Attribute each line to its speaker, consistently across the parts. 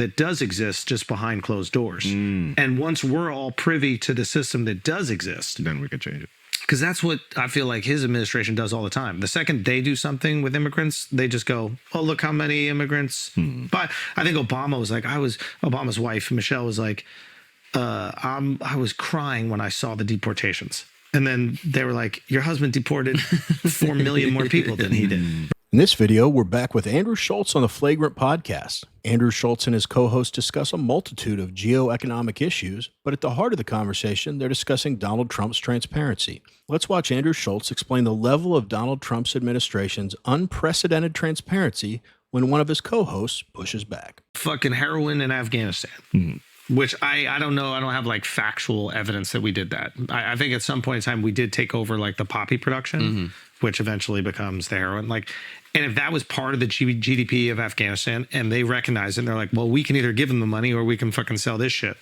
Speaker 1: that does exist just behind closed doors. And once we're all privy to the system that does exist,
Speaker 2: then we could change it.
Speaker 1: because that's what I feel like his administration does all the time. The second they do something with immigrants, they just go, oh, look how many immigrants. But I think Obama was like, Obama's wife, Michelle, was like, I was crying when I saw the deportations. And then they were like, your husband deported 4 million more people than he did.
Speaker 3: In this video, we're back with Andrew Schulz on the Flagrant Podcast. Andrew Schulz and his co-host discuss a multitude of geoeconomic issues, but at the heart of the conversation, they're discussing Donald Trump's transparency. Let's watch Andrew Schulz explain the level of Donald Trump's administration's unprecedented transparency when one of his co-hosts pushes back.
Speaker 1: Fucking heroin in Afghanistan. Which I don't know. I don't have like factual evidence that we did that. I think at some point in time we did take over like the poppy production, which eventually becomes the heroin. Like, and if that was part of the GDP of Afghanistan and they recognize it and they're like, well, we can either give them the money or we can fucking sell this shit.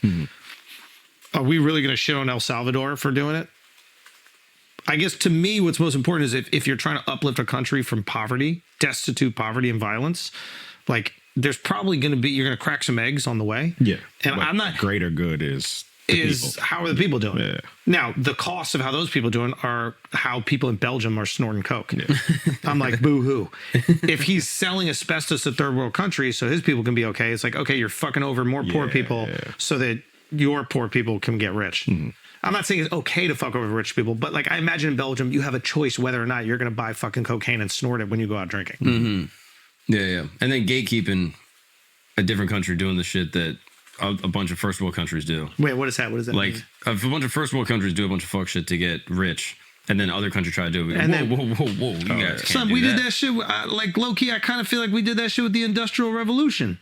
Speaker 1: Are we really going to shit on El Salvador for doing it? I guess to me, what's most important is if you're trying to uplift a country from poverty, destitute poverty and violence, like, there's probably going to be, you're going to crack some eggs on the way.
Speaker 2: Yeah.
Speaker 1: And I'm not.
Speaker 2: Greater good is
Speaker 1: how are the people doing?
Speaker 2: Yeah.
Speaker 1: Now, the cost of how those people doing are how people in Belgium are snorting coke. Yeah. I'm like, boo hoo. If he's selling asbestos to third world countries so his people can be okay, it's like, okay, you're fucking over more poor people so that your poor people can get rich. I'm not saying it's okay to fuck over rich people, but like, I imagine in Belgium, you have a choice whether or not you're going to buy fucking cocaine and snort it when you go out drinking.
Speaker 4: Yeah. And then gatekeeping a different country doing the shit that a bunch of first world countries do.
Speaker 1: Wait, what is that? What does that
Speaker 4: like,
Speaker 1: mean?
Speaker 4: If a bunch of first world countries do a bunch of fuck shit to get rich, and then other countries try to do it.
Speaker 1: And
Speaker 4: whoa. You guys can't
Speaker 1: son,
Speaker 4: do
Speaker 1: we
Speaker 4: that.
Speaker 1: did that shit. Like, low key, I kind of feel like we did that shit with the Industrial Revolution.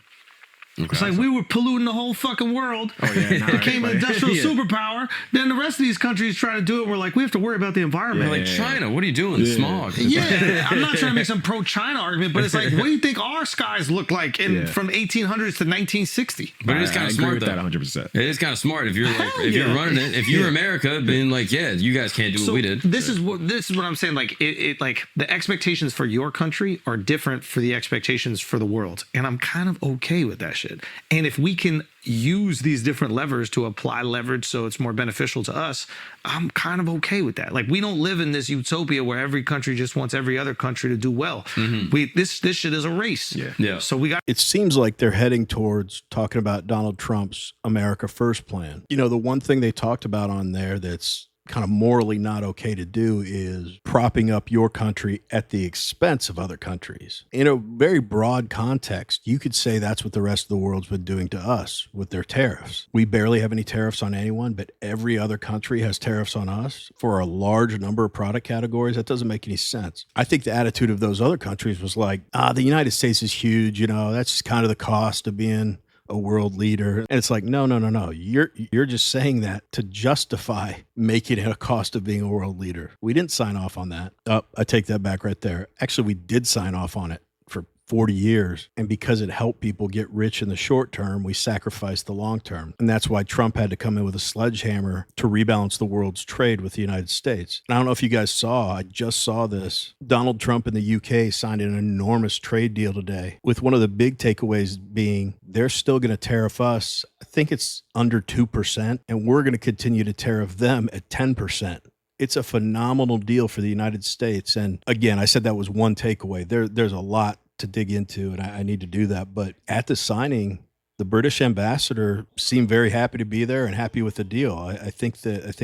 Speaker 4: Okay.
Speaker 1: It's like we were polluting the whole fucking world. Became an industrial superpower. Then the rest of these countries try to do it. We're like, we have to worry about the environment.
Speaker 4: Like China, what are you doing? Smog.
Speaker 1: I'm not trying to make some pro-China argument, but it's like, what do you think our skies look like from 1800s to 1960?
Speaker 4: But it is kind of smart, though.
Speaker 2: That 100%.
Speaker 4: It is kind of smart if you're like, you're running it. If you're America, being like, yeah, you guys can't do what we did.
Speaker 1: This is what I'm saying. Like, it like the expectations for your country are different for the expectations for the world, and I'm kind of okay with that shit. And if we can use these different levers to apply leverage so it's more beneficial to us, I'm kind of okay with that. Like, we don't live in this utopia where every country just wants every other country to do well. This shit is a race.
Speaker 4: Yeah.
Speaker 1: So we got.
Speaker 3: It seems like they're heading towards talking about Donald Trump's America First plan. You know, the one thing they talked about on there that's kind of morally not okay to do is propping up your country at the expense of other countries. In a very broad context, you could say that's what the rest of the world's been doing to us with their tariffs. We barely have any tariffs on anyone, but every other country has tariffs on us for a large number of product categories. That doesn't make any sense. I think the attitude of those other countries was like, the United States is huge, you know, that's just kind of the cost of being a world leader. And it's like, no. You're just saying that to justify making it a cost of being a world leader. We didn't sign off on that. I take that back right there. Actually, we did sign off on it for 40 years. And because it helped people get rich in the short term, we sacrificed the long term. And that's why Trump had to come in with a sledgehammer to rebalance the world's trade with the United States. And I don't know if you guys saw, I just saw this. Donald Trump in the UK signed an enormous trade deal today, with one of the big takeaways being they're still going to tariff us. I think it's under 2%, and we're going to continue to tariff them at 10%. It's a phenomenal deal for the United States. And again, I said that was one takeaway. There's a lot to dig into, and I need to do that. But at the signing, the British ambassador seemed very happy to be there and happy with the deal. I think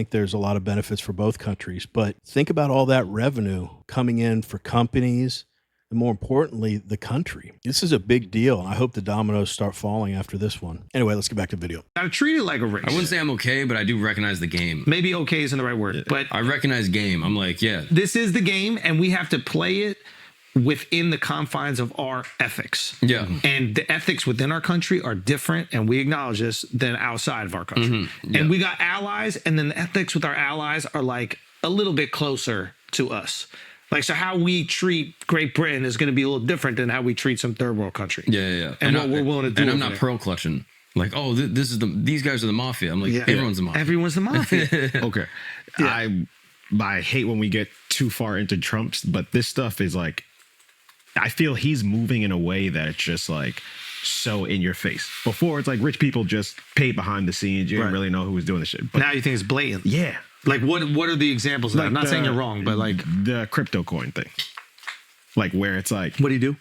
Speaker 3: there's a lot of benefits for both countries. But think about all that revenue coming in for companies, and more importantly, the country. This is a big deal, and I hope the dominoes start falling after this one. Anyway, let's get back to the video.
Speaker 1: Gotta treat it like a race.
Speaker 4: I wouldn't say I'm okay, but I do recognize the game.
Speaker 1: Maybe okay isn't the right word, but
Speaker 4: I recognize game. I'm like, yeah.
Speaker 1: This is the game, and we have to play it within the confines of our ethics.
Speaker 4: Yeah.
Speaker 1: And the ethics within our country are different, and we acknowledge this, than outside of our country. And we got allies, and then the ethics with our allies are like a little bit closer to us. Like, so how we treat Great Britain is going to be a little different than how we treat some third world country.
Speaker 4: Yeah.
Speaker 1: And what we're willing to do.
Speaker 4: And I'm not pearl clutching. Like, oh, these guys are the mafia. I'm like, everyone's the mafia.
Speaker 1: Everyone's the mafia.
Speaker 2: Okay. I hate when we get too far into Trump's, but this stuff is like, I feel he's moving in a way that it's just like, so in your face. Before, it's like rich people just paid behind the scenes. You didn't really know who was doing the shit. But
Speaker 1: now you think it's blatant.
Speaker 2: yeah.
Speaker 1: Like what are the examples of that? I'm not saying you're wrong, but like
Speaker 2: the crypto coin thing. Like where it's like,
Speaker 1: what do you do?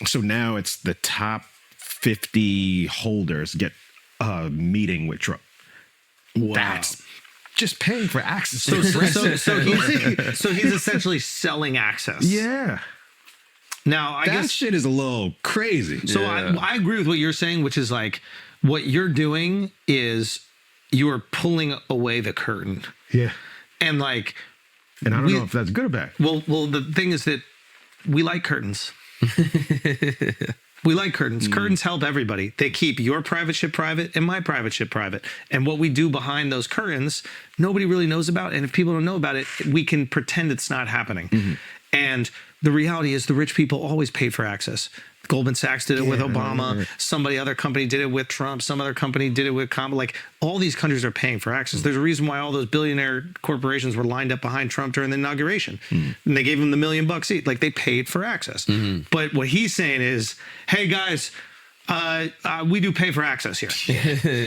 Speaker 2: So now it's the top 50 holders get a meeting with Trump.
Speaker 1: Wow.
Speaker 2: That's just paying for access.
Speaker 1: So he's essentially selling access.
Speaker 2: Yeah.
Speaker 1: Now, I
Speaker 2: That
Speaker 1: guess
Speaker 2: shit is a little crazy.
Speaker 1: so.
Speaker 4: Yeah.
Speaker 1: I agree with what you're saying, which is like what you're doing is you are pulling away the curtain,
Speaker 2: Yeah.
Speaker 1: and like,
Speaker 2: And I don't know if that's good or bad.
Speaker 1: well, the thing is that we like curtains. We like curtains. Curtains help everybody. They keep your private shit private and my private shit private. And what we do behind those curtains, nobody really knows about. And if people don't know about it, we can pretend it's not happening. And the reality is the rich people always paid for access. Goldman Sachs did it with Obama. Somebody other company did it with Trump. Some other company did it with Kamala. Like all these countries are paying for access. There's a reason why all those billionaire corporations were lined up behind Trump during the inauguration. And they gave him the $1 million each. Like they paid for access. But what he's saying is, hey guys, we do pay for access here.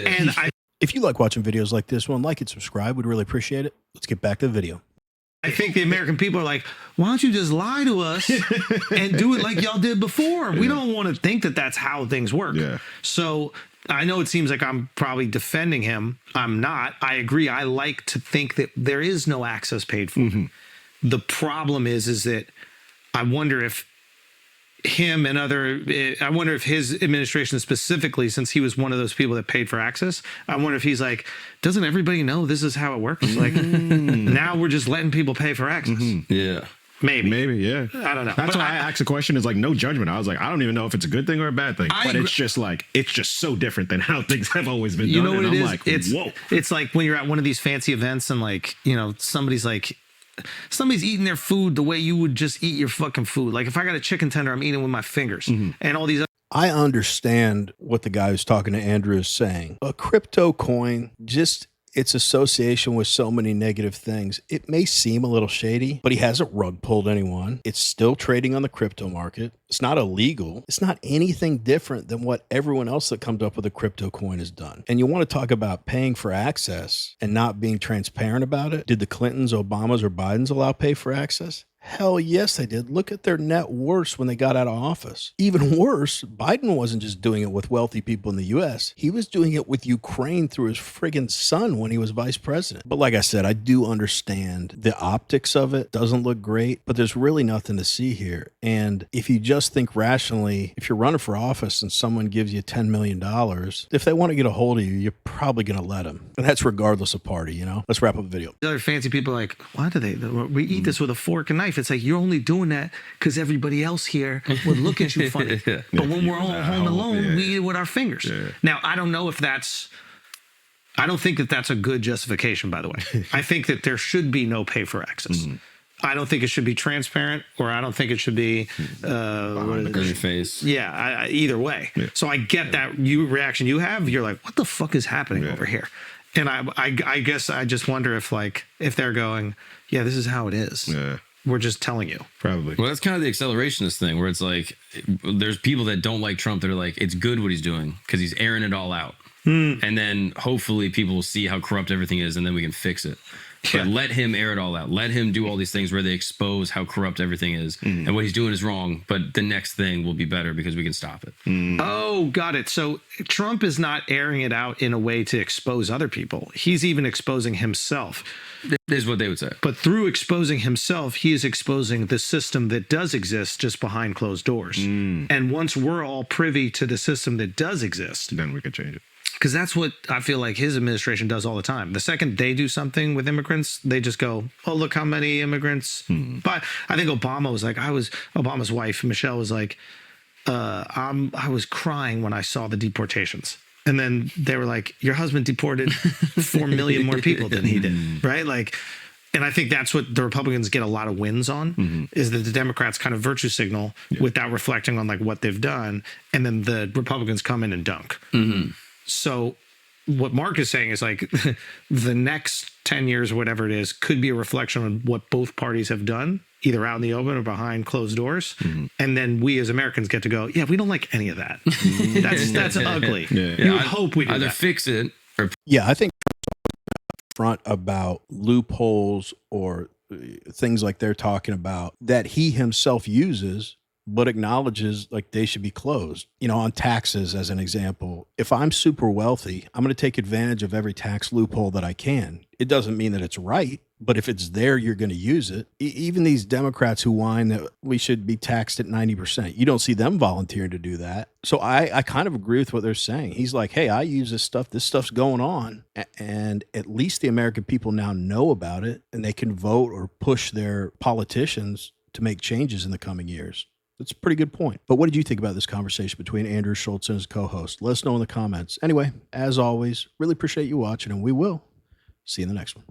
Speaker 1: And
Speaker 3: If you like watching videos like this one, like and subscribe. We'd really appreciate it. Let's get back to the video.
Speaker 1: I think the American people are like, why don't you just lie to us and do it like y'all did before? We don't want to think that that's how things work.
Speaker 2: Yeah.
Speaker 1: So I know it seems like I'm probably defending him. I'm not. I agree. I like to think that there is no access paid for. The problem is that I wonder if him and I wonder if his administration specifically, since he was one of those people that paid for access, I wonder if he's like, doesn't everybody know this is how it works? Like now we're just letting people pay for access.
Speaker 4: Yeah.
Speaker 1: Maybe,
Speaker 2: yeah.
Speaker 1: I don't know.
Speaker 2: That's
Speaker 1: But
Speaker 2: why I asked the question is like no judgment. I was like, I don't even know if it's a good thing or a bad thing. But
Speaker 1: agree.
Speaker 2: it's just like, it's just so different than how things have always been
Speaker 1: You
Speaker 2: done.
Speaker 1: know what
Speaker 2: and
Speaker 1: it
Speaker 2: I'm
Speaker 1: is?
Speaker 2: like,
Speaker 1: It's
Speaker 2: whoa.
Speaker 1: It's like when you're at one of these fancy events and like, you know, somebody's eating their food the way you would just eat your fucking food. Like if I got a chicken tender, I'm eating with my fingers and all these other
Speaker 3: I understand what the guy who's talking to Andrew is saying. A crypto coin, just its association with so many negative things, it may seem a little shady, but he hasn't rug pulled anyone. It's still trading on the crypto market. It's not illegal. It's not anything different than what everyone else that comes up with a crypto coin has done. And you want to talk about paying for access and not being transparent about it? Did the Clintons, Obamas, or Bidens allow pay for access? Hell yes, they did. Look at their net worth when they got out of office. Even worse, Biden wasn't just doing it with wealthy people in the U.S. He was doing it with Ukraine through his friggin' son when he was vice president. But like I said, I do understand the optics of it. Doesn't look great, but there's really nothing to see here. And if you just think rationally, if you're running for office and someone gives you $10 million, if they want to get a hold of you, you're probably going to let them. And that's regardless of party, you know? Let's wrap up the video.
Speaker 1: other fancy people are like, why do we eat this with a fork and knife? It's like you're only doing that because everybody else here would look at you funny. But when we're all home alone, we eat it with our fingers. Now, I don't know if I don't think that that's a good justification, by the way. I think that there should be no pay for access. I don't think it should be transparent, or I don't think it should be
Speaker 4: In your face.
Speaker 1: yeah, either way. So I get that reaction you have. You're like, what the fuck is happening over here? And I guess I just wonder if they're going, yeah, this is how it is.
Speaker 2: Yeah.
Speaker 1: We're just telling you.
Speaker 2: Probably.
Speaker 4: Well, that's kind of the accelerationist thing where it's like there's people that don't like Trump that are like, it's good what he's doing because he's airing it all out. And then hopefully people will see how corrupt everything is and then we can fix it. But let him air it all out. Let him do all these things where they expose how corrupt everything is. And what he's doing is wrong, but the next thing will be better because we can stop it.
Speaker 1: Oh, got it. So Trump is not airing it out in a way to expose other people. He's even exposing himself.
Speaker 4: Is what they would say.
Speaker 1: But through exposing himself, he is exposing the system that does exist just behind closed doors. And once we're all privy to the system that does exist,
Speaker 2: Then we could change it.
Speaker 1: because that's what I feel like his administration does all the time. The second they do something with immigrants, they just go, oh, look how many immigrants. But I think Obama was like, Obama's wife, Michelle, was like, I was crying when I saw the deportations. And then they were like, your husband deported 4 million more people than he did, right? Like, and I think that's what the Republicans get a lot of wins on, is that the Democrats kind of virtue signal without reflecting on like what they've done. And then the Republicans come in and dunk. So what Mark is saying is like the next 10 years or whatever it is could be a reflection on what both parties have done. either out in the open or behind closed doors. And then we as Americans get to go, yeah, we don't like any of that. That's ugly. You would hope we do
Speaker 4: either
Speaker 1: that.
Speaker 4: fix it or
Speaker 3: Yeah, I think front about loopholes or things like they're talking about that he himself uses but acknowledges like they should be closed. You know, on taxes as an example, if I'm super wealthy, I'm going to take advantage of every tax loophole that I can. It doesn't mean that it's right, but if it's there, you're going to use it. Even these Democrats who whine that we should be taxed at 90%, you don't see them volunteering to do that. So I kind of agree with what they're saying. He's like, hey, I use this stuff's going on. And at least the American people now know about it and they can vote or push their politicians to make changes in the coming years. That's a pretty good point. But what did you think about this conversation between Andrew Schulz and his co-host? Let us know in the comments. Anyway, as always, really appreciate you watching, and we will see you in the next one.